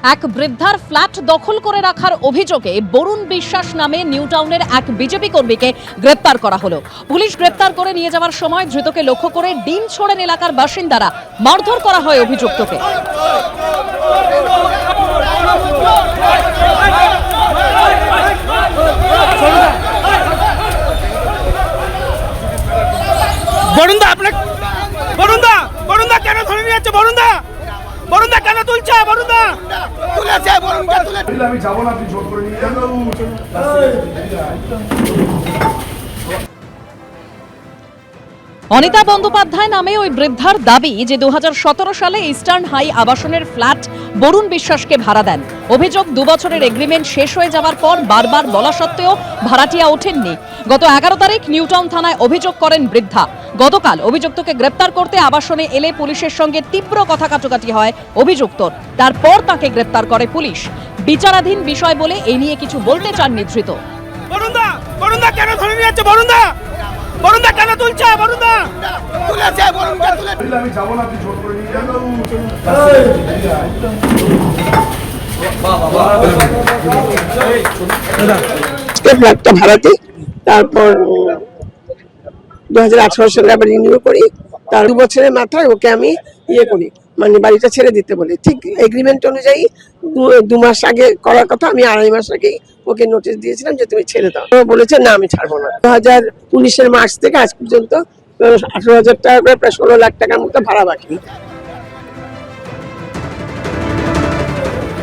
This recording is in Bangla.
এক বৃদ্ধার ফ্ল্যাট দখল করে রাখার অভিযোগে বরুণ বিশ্বাস নামে নিউ টাউনের এক বিজেপি কর্মীকে গ্রেপ্তার করা হলো। পুলিশ গ্রেপ্তার করে নিয়ে যাওয়ার সময় ধৃতকে লক্ষ্য করে ডিম ছোড়েন এলাকার বাসিন্দারা। মারধর করা হয় অভিযুক্তকে। বরুণদা কেন ধরে নিয়ে যাচ্ছে? বরুণদা কেন তুলছে? বরুণদা তুলেছে, বরুণদা তুলে। আমি যাবো না, আপনি জোর করে নিয়ে যান। অনিতা বন্দ্যোপাধ্যায় নামে ওই বৃদ্ধার দাবি যে 2017 সালে ইস্টার্ন হাই আবাসনের ফ্ল্যাট বরুণ বিশ্বাসকে ভাড়া দেন। অভিযোগ 2 বছরের এগ্রিমেন্ট শেষ হয়ে যাওয়ার পর বারবার বলা সত্ত্বেও ভাড়াটিয়া ওঠেননি। গত 11 তারিখ নিউ টাউন থানায় অভিযোগ করেন বৃদ্ধা। গতকাল অভিযুক্তকে গ্রেপ্তার করতে আবাসনে এলে পুলিশের সঙ্গে তীব্র কথা কাটাকাটি হয় অভিযুক্তর। তারপর তাকে গ্রেপ্তার করে পুলিশ। বিচারাধীন বিষয় বলে এ নিয়ে কিছু বলতে চাননি ধৃত। বরুণদা কেন ধরে নিয়ে যাচ্ছে? বরুণদা কেন তুলছে? বরুণদা তুলেছে, বরুণদা তুলে। আমি যাবো না, আপনি জোর করে নিয়ে যান। ফ্ল্যাটটা ভাড়াতে, তারপর 2018 সালে আবার রিনিউ করি। তার 2 বছরের মাথায় ওকে আমি করি, মানে বাড়িটা ছেড়ে দিতে বলি। ঠিক এগ্রিমেন্ট অনুযায়ী 2 মাস আগে করার কথা, আমি 2.5 মাস আগেই ওকে নোটিশ দিয়েছিলাম যে তুমি ছেড়ে দাও। ও বলেছে না, আমি ছাড়বো না। 2019 মার্চ থেকে আজ পর্যন্ত 18,000 টাকা করে, প্রায় 16 লাখ টাকার মতো ভাড়া বাকি।